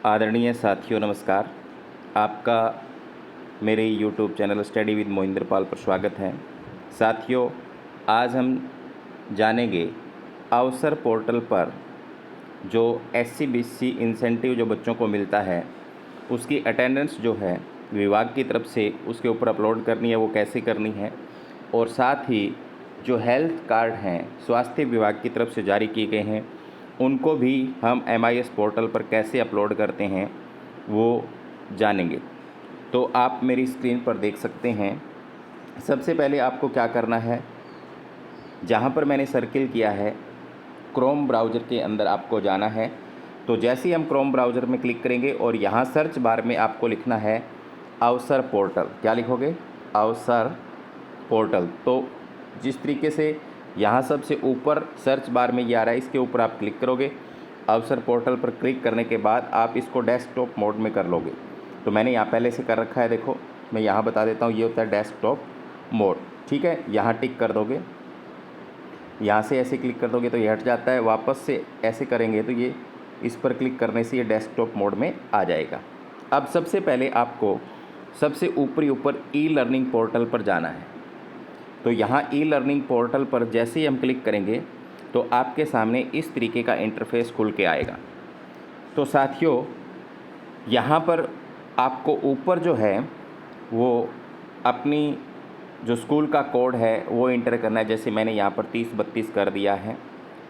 आदरणीय साथियों नमस्कार। आपका मेरे YouTube channel study with Mohindra Pal पर स्वागत है। साथियों, आज हम जानेंगे अवसर पोर्टल पर जो SC-BSc इंसेंटिव जो बच्चों को मिलता है उसकी अटेंडेंस जो है विभाग की तरफ से उसके ऊपर अपलोड करनी है, वो कैसे करनी है, और साथ ही जो हेल्थ कार्ड हैं स्वास्थ्य विभाग की तरफ से जारी किए गए हैं उनको भी हम MIS पोर्टल पर कैसे अपलोड करते हैं वो जानेंगे। तो आप मेरी स्क्रीन पर देख सकते हैं। सबसे पहले आपको क्या करना है, जहाँ पर मैंने सर्किल किया है क्रोम ब्राउज़र के अंदर आपको जाना है। तो जैसे ही हम क्रोम ब्राउज़र में क्लिक करेंगे और यहाँ सर्च बार में आपको लिखना है अवसर पोर्टल। क्या लिखोगे? अवसर पोर्टल। तो जिस तरीके से यहाँ सबसे ऊपर सर्च बार में ये आ रहा है, इसके ऊपर आप क्लिक करोगे। अवसर पोर्टल पर क्लिक करने के बाद आप इसको डेस्कटॉप मोड में कर लोगे। तो मैंने यहाँ पहले से कर रखा है, देखो मैं यहाँ बता देता हूँ, ये होता है डेस्कटॉप मोड। ठीक है, यहाँ टिक कर दोगे, यहाँ से ऐसे क्लिक कर दोगे तो ये हट जाता है। वापस से ऐसे करेंगे तो ये इस पर क्लिक करने से ये डेस्कटॉप मोड में आ जाएगा। अब सबसे पहले आपको सबसे ऊपर ई लर्निंग पोर्टल पर जाना है। तो यहाँ ई लर्निंग पोर्टल पर जैसे ही हम क्लिक करेंगे तो आपके सामने इस तरीके का इंटरफेस खुल के आएगा। तो साथियों, यहाँ पर आपको ऊपर जो है वो अपनी जो स्कूल का कोड है वो इंटर करना है। जैसे मैंने यहाँ पर 3032 कर दिया है,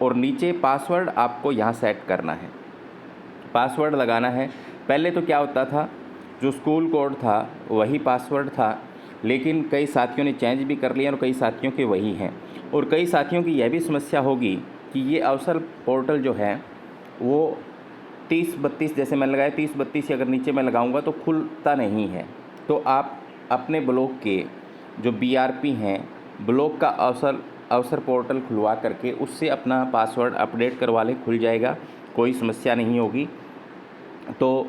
और नीचे पासवर्ड आपको यहाँ सेट करना है, पासवर्ड लगाना है। पहले तो क्या होता था, जो स्कूल कोड था वही पासवर्ड था, लेकिन कई साथियों ने चेंज भी कर लिया और कई साथियों के वही हैं। और कई साथियों की यह भी समस्या होगी कि ये अवसर पोर्टल जो है वो 3032 जैसे मैंने लगाया 3032 अगर नीचे मैं लगाऊंगा तो खुलता नहीं है। तो आप अपने ब्लॉक के जो BRP हैं, ब्लॉक का अवसर पोर्टल खुलवा करके उससे अपना पासवर्ड अपडेट करवा लें, खुल जाएगा, कोई समस्या नहीं होगी। तो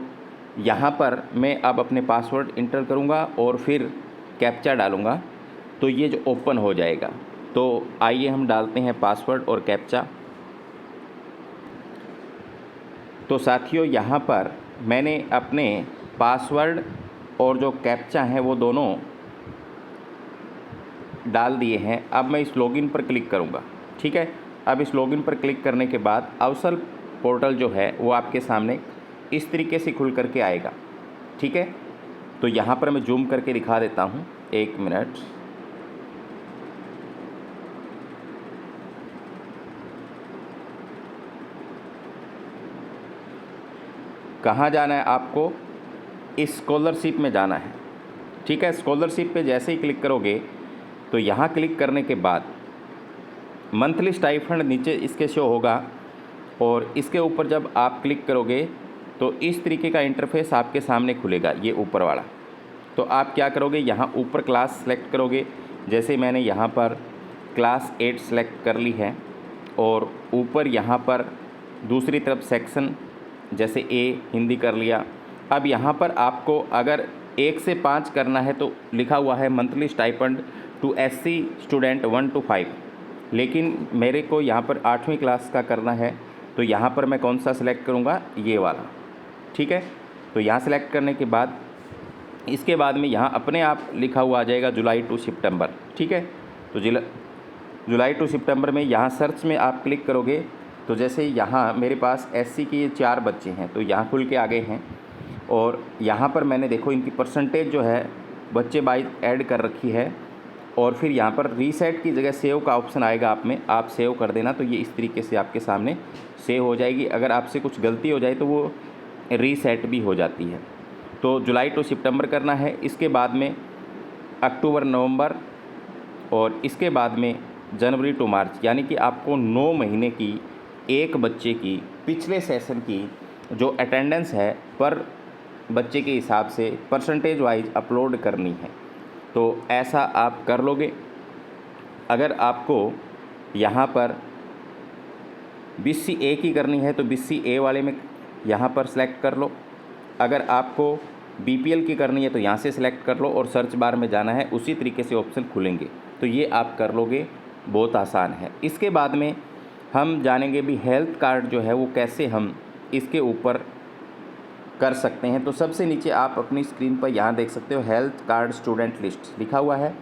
यहाँ पर मैं अब अपने पासवर्ड इंटर करूँगा और फिर कैप्चा डालूँगा तो ये जो ओपन हो जाएगा। तो आइए हम डालते हैं पासवर्ड और कैप्चा। तो साथियों, यहाँ पर मैंने अपने पासवर्ड और जो कैप्चा हैं वो दोनों डाल दिए हैं। अब मैं इस लॉगिन पर क्लिक करूँगा। ठीक है, अब इस लॉगिन पर क्लिक करने के बाद अवसर पोर्टल जो है वो आपके सामने इस तरीके से खुल करके आएगा। ठीक है, तो यहाँ पर मैं जूम करके दिखा देता हूँ, 1 मिनट। कहाँ जाना है आपको? इस स्कॉलरशिप में जाना है। ठीक है, स्कॉलरशिप पे जैसे ही क्लिक करोगे तो यहाँ क्लिक करने के बाद मंथली स्टाइफंड नीचे इसके शो होगा, और इसके ऊपर जब आप क्लिक करोगे तो इस तरीके का इंटरफेस आपके सामने खुलेगा, ये ऊपर वाला। तो आप क्या करोगे, यहाँ ऊपर क्लास सेलेक्ट करोगे। जैसे मैंने यहाँ पर क्लास 8 सेलेक्ट कर ली है, और ऊपर यहाँ पर दूसरी तरफ सेक्शन जैसे A हिंदी कर लिया। अब यहाँ पर आपको अगर 1 से 5 करना है तो लिखा हुआ है monthly stipend to SC student 1 to 5, लेकिन मेरे को यहाँ पर 8वीं क्लास का करना है, तो यहाँ पर मैं कौन सा सिलेक्ट करूँगा, ये वाला। ठीक है, तो यहाँ सेलेक्ट करने के बाद इसके बाद में यहाँ अपने आप लिखा हुआ आ जाएगा जुलाई टू सितंबर। ठीक है, तो जुलाई टू सितंबर में यहाँ सर्च में आप क्लिक करोगे तो जैसे यहाँ मेरे पास SC के ये 4 बच्चे हैं तो यहाँ खुल के आ गए हैं। और यहाँ पर मैंने देखो इनकी परसेंटेज जो है बच्चे बाई ऐड कर रखी है, और फिर यहाँ पर रीसेट की जगह सेव का ऑप्शन आएगा, आप सेव कर देना। तो ये इस तरीके से आपके सामने सेव हो जाएगी। अगर आपसे कुछ गलती हो जाए तो वो रीसेट भी हो जाती है। तो जुलाई टू सितंबर करना है, इसके बाद में अक्टूबर नवंबर, और इसके बाद में जनवरी टू मार्च, यानी कि आपको 9 महीने की एक बच्चे की पिछले सेशन की जो अटेंडेंस है पर बच्चे के हिसाब से परसेंटेज वाइज अपलोड करनी है। तो ऐसा आप कर लोगे। अगर आपको यहाँ पर BSc A की करनी है तो BSc A वाले में यहाँ पर सेलेक्ट कर लो। अगर आपको BPL की करनी है तो यहाँ से सिलेक्ट कर लो, और सर्च बार में जाना है, उसी तरीके से ऑप्शन खुलेंगे। तो ये आप कर लोगे, बहुत आसान है। इसके बाद में हम जानेंगे भी हेल्थ कार्ड जो है वो कैसे हम इसके ऊपर कर सकते हैं। तो सबसे नीचे आप अपनी स्क्रीन पर यहाँ देख सकते हो हेल्थ कार्ड स्टूडेंट लिस्ट लिखा हुआ है,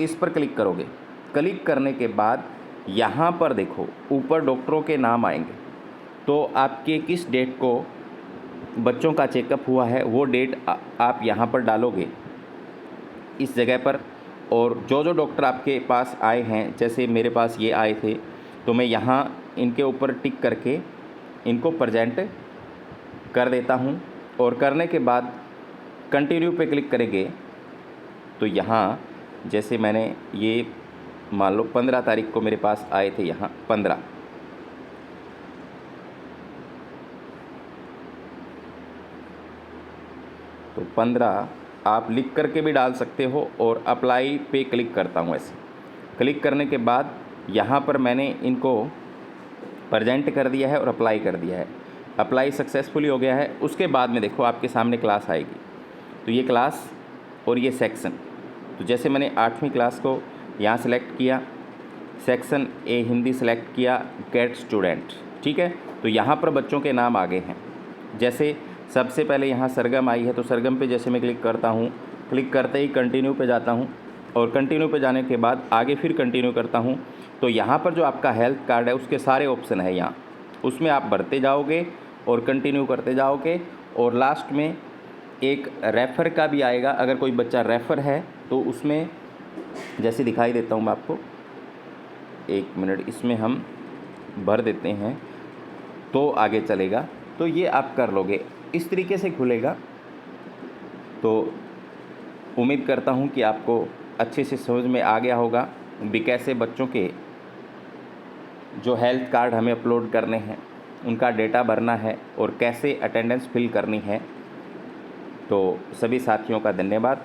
इस पर क्लिक करोगे। क्लिक करने के बाद यहाँ पर देखो ऊपर डॉक्टरों के नाम आएंगे, तो आपके किस डेट को बच्चों का चेकअप हुआ है वो डेट आप यहाँ पर डालोगे इस जगह पर। और जो जो डॉक्टर आपके पास आए हैं, जैसे मेरे पास ये आए थे, तो मैं यहाँ इनके ऊपर टिक करके इनको प्रेजेंट कर देता हूँ। और करने के बाद कंटिन्यू पे क्लिक करेंगे तो यहाँ जैसे मैंने ये मान लो 15 तारीख को मेरे पास आए थे, यहाँ 15, तो 15 आप लिख करके भी डाल सकते हो। और अप्लाई पे क्लिक करता हूँ। ऐसे क्लिक करने के बाद यहाँ पर मैंने इनको प्रेजेंट कर दिया है और अप्लाई कर दिया है। अप्लाई सक्सेसफुली हो गया है। उसके बाद में देखो आपके सामने क्लास आएगी, तो ये क्लास और ये सेक्शन। तो जैसे मैंने 8वीं क्लास को यहाँ सेलेक्ट किया, सेक्शन ए हिंदी सेलेक्ट किया, गेट स्टूडेंट, ठीक है। तो यहाँ पर बच्चों के नाम आ गए हैं। जैसे सबसे पहले यहाँ सरगम आई है, तो सरगम पे जैसे मैं क्लिक करता हूँ, क्लिक करते ही कंटिन्यू पे जाता हूँ और कंटिन्यू पे जाने के बाद आगे फिर कंटिन्यू करता हूँ, तो यहाँ पर जो आपका हेल्थ कार्ड है उसके सारे ऑप्शन है यहाँ, उसमें आप भरते जाओगे और कंटिन्यू करते जाओगे। और लास्ट में एक रेफ़र का भी आएगा, अगर कोई बच्चा रेफ़र है तो उसमें जैसे दिखाई देता हूँ मैं आपको, 1 मिनट, इसमें हम भर देते हैं तो आगे चलेगा। तो ये आप कर लोगे, इस तरीके से खुलेगा। तो उम्मीद करता हूँ कि आपको अच्छे से समझ में आ गया होगा भी कैसे बच्चों के जो हेल्थ कार्ड हमें अपलोड करने हैं उनका डेटा भरना है और कैसे अटेंडेंस फिल करनी है। तो सभी साथियों का धन्यवाद।